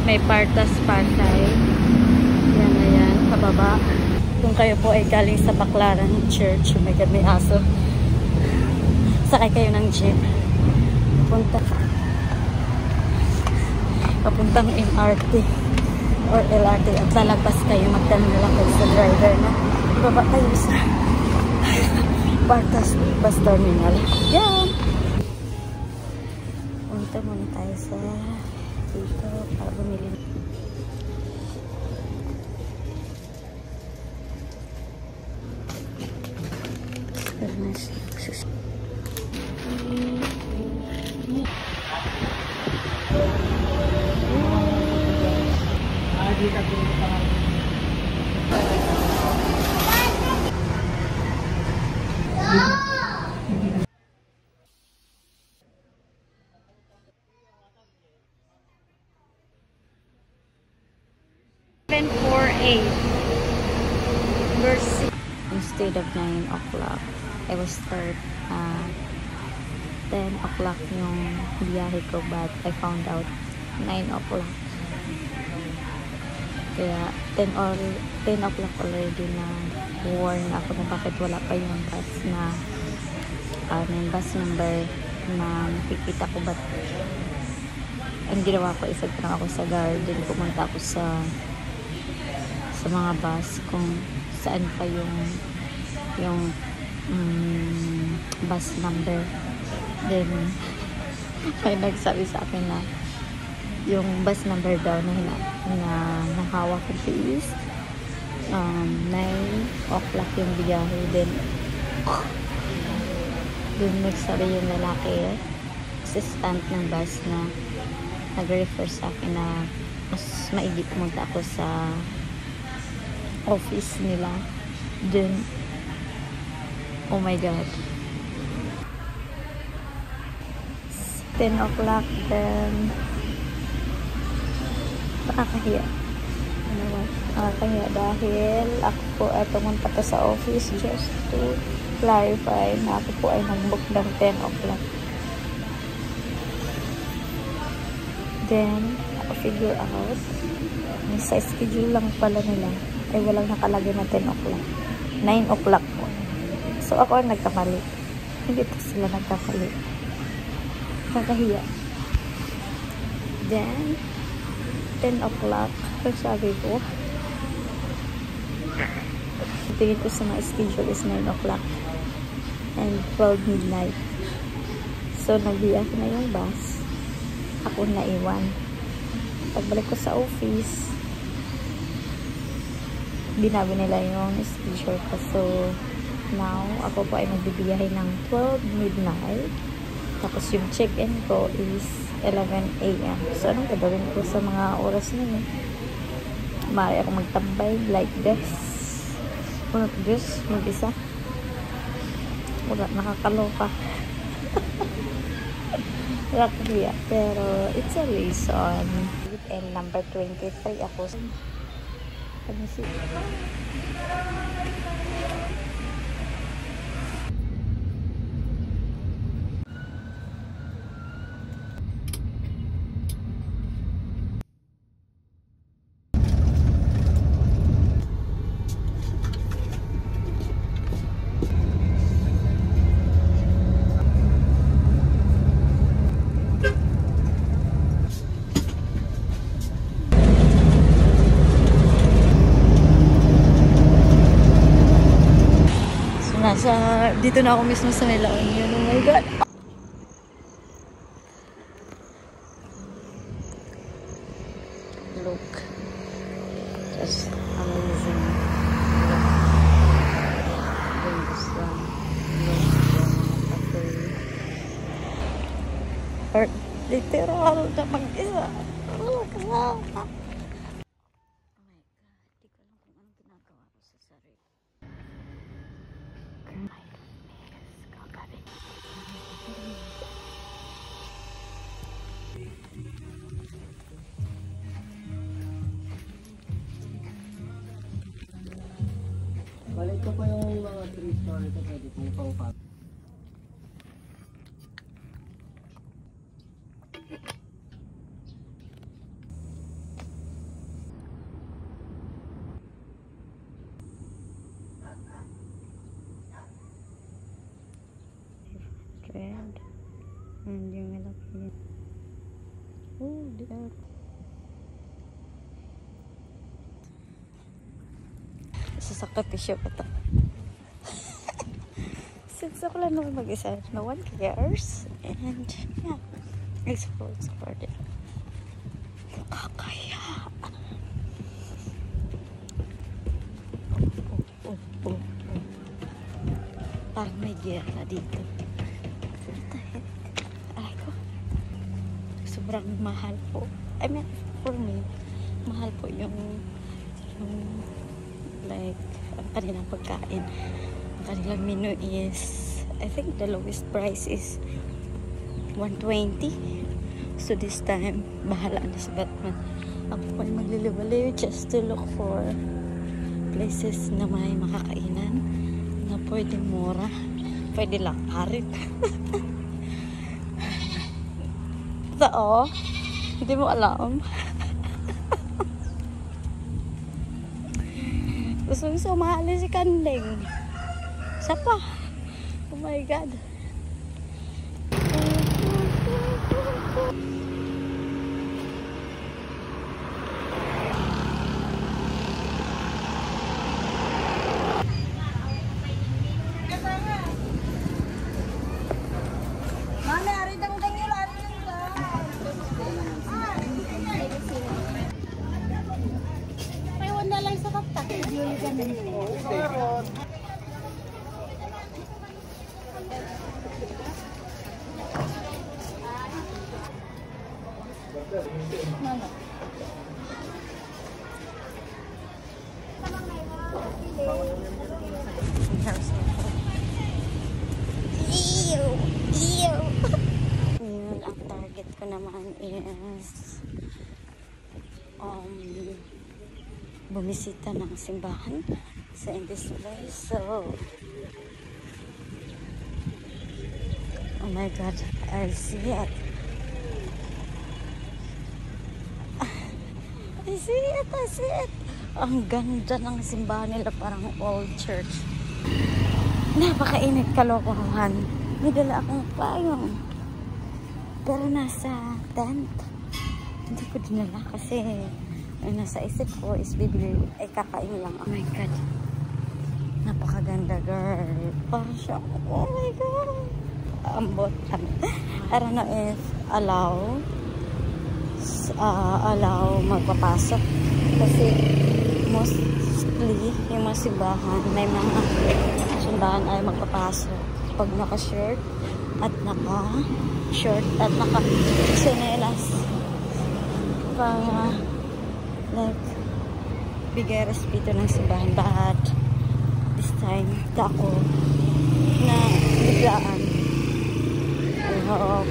May Partas Pasay. Yan na yan, kababa. Kung kayo po ay galing sa Baclaran Church, oh my God, may aso. Sakay kayo ng jeep. Papuntang MRT or LRT at lalagpas kayo, magtanong na lang kayo sa driver na ibaba kayo sa Partas Bus Terminal. Yan! Punta muna tayo sa dito para bumili. Instead of 9 o'clock, I will start 10 o'clock yung biyahe ko, but I found out 9 o'clock. Kaya 10 o'clock already na warn ako na bakit wala pa yung bus na yung bus number na nakikita ko, but ang ginawa ko, isagtanong ako sa garden, pumunta ako sa mga bus kung saan pa yung bus number. Then may nagsabi sa akin na yung bus number daw na nahawak ko is 9 o'clock yung biyahe. Then nagsabi yung lalaki, assistant ng bus, na nag-refer sa akin na mas maigi pumunta ako sa office nila. Then oh my God, 10 o'clock. Then nakakahiya. Nakakahiya dahil ako po ay pumunta pa sa office just to clarify na ako po ay nag-book ng 10 o'clock. Then ako figure out sa schedule lang pala nila ay walang nakalagay na 10 o'clock, 9 o'clock po. So ako ang nagkamali, hindi po sila nagkamali. Kakahiya. Then 10 o'clock, sabi ko, tingin ko sa mga schedule is 9 o'clock and 12 midnight. So nagbiyak na yung bus, ako naiwan. Pagbalik ko sa office, binabi nila yung schedule ko. So now ako po ay magbibiyahe ng 12 midnight. Tapos yung check-in ko is 11 AM. So anong gagawin ko sa mga oras na yun? Maaari ako magtambay like this. Unot Diyos, mag-isa. Wala, nakakaloka. Nakakahiya. Pero it's a reason. And number 23 ako. Let me see. Dito na ako mismo sa Mela Union. Oh my God! Look. Just amazing. Or literal na mag-isa. Oh, kasama. Balik ko pa yung mga 3 star ito, pwede kong pang-pack. sa sakripisyo ko to. Since ako lang naman mag-isa, no one cares. And yeah, explore it. Nakakaya. Oh. Parang may gera dito. What the heck? Ay ko. Sobrang mahal po. I mean, for me, mahal po yung like, ang kanilang pagkain. Ang kanilang menu is, I think the lowest price is 120. So this time, bahala na si Batman. Ako po ay magliliwaliw just to look for places na may makakainan na pwede mura, pwede lang arit. Totoo, hindi mo alam. Gusto ko sumali si Kandeng. Siya pa. Oh my God. Yun, ang target ko naman is bumisita ng simbahan sa this place. So, oh my God, I see it. I see it. Ang ganda ng simbahan nila, parang old church. Napakainit, kalokohan. May dala akong payong. Pero nasa tent. Hindi ko dinala kasi nasa isip ko is bibili, ay kakain lang. Oh my God. Napakaganda, girl. Parang siya, oh my God. Ambot. I don't know if allow magpapasok. Kasi mostly yung mga simbahan, may mga simbahan ay magpapasok pag naka-shirt at naka-sinelas para like bigay respeto ng simbahan. But this time ako na biglaan, I hope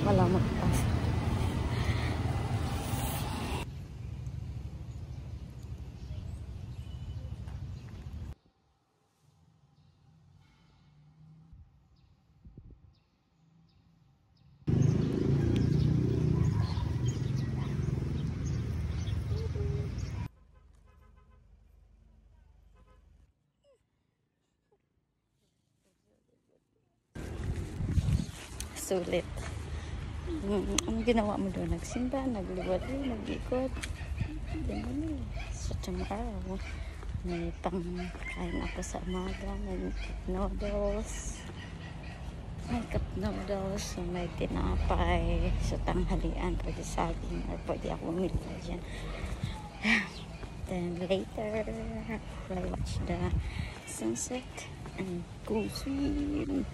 wala magpapasok. Sulit. Ano ginawa mo doon? Nagsimba, nagliwali, nag-ikot. So tomorrow, may pang-kain ako sa umaga. May noodles. So may tinapay. So tanghalian, pwede saging or pwede ako umili dyan. Then later, I watch the sunset and go swim.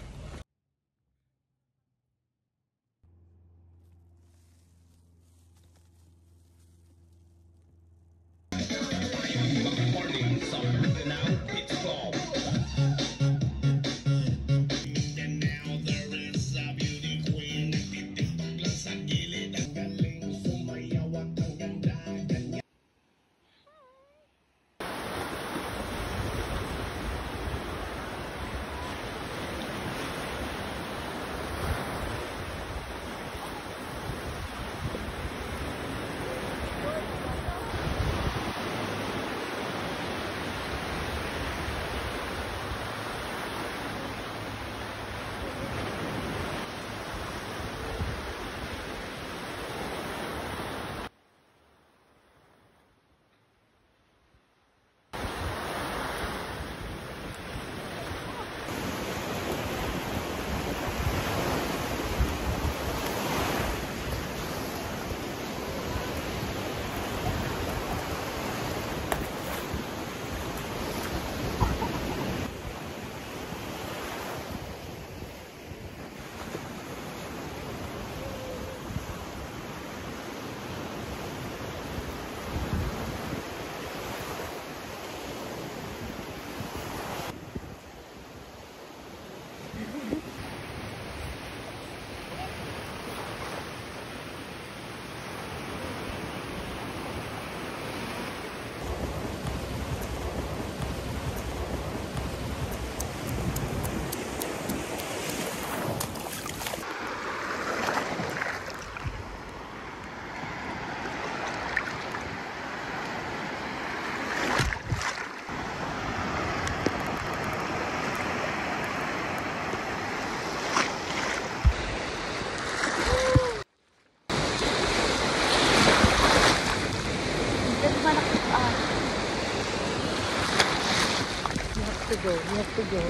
go. We have to go.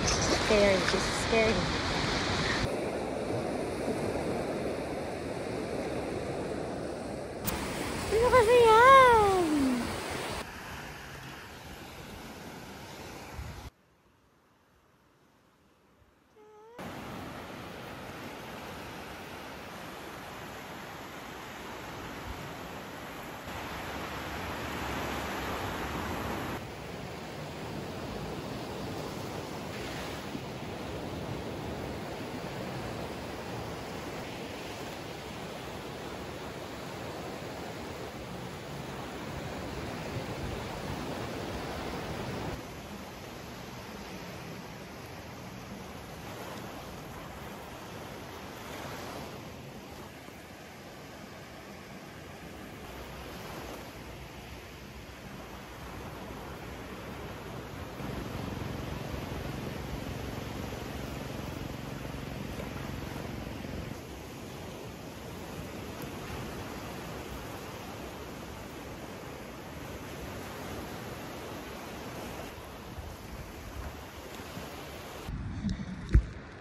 Scary. She's scary. Ano kasi yan?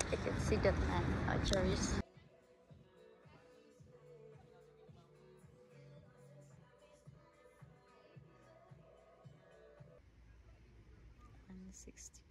I can see that man. Archeries. And 60.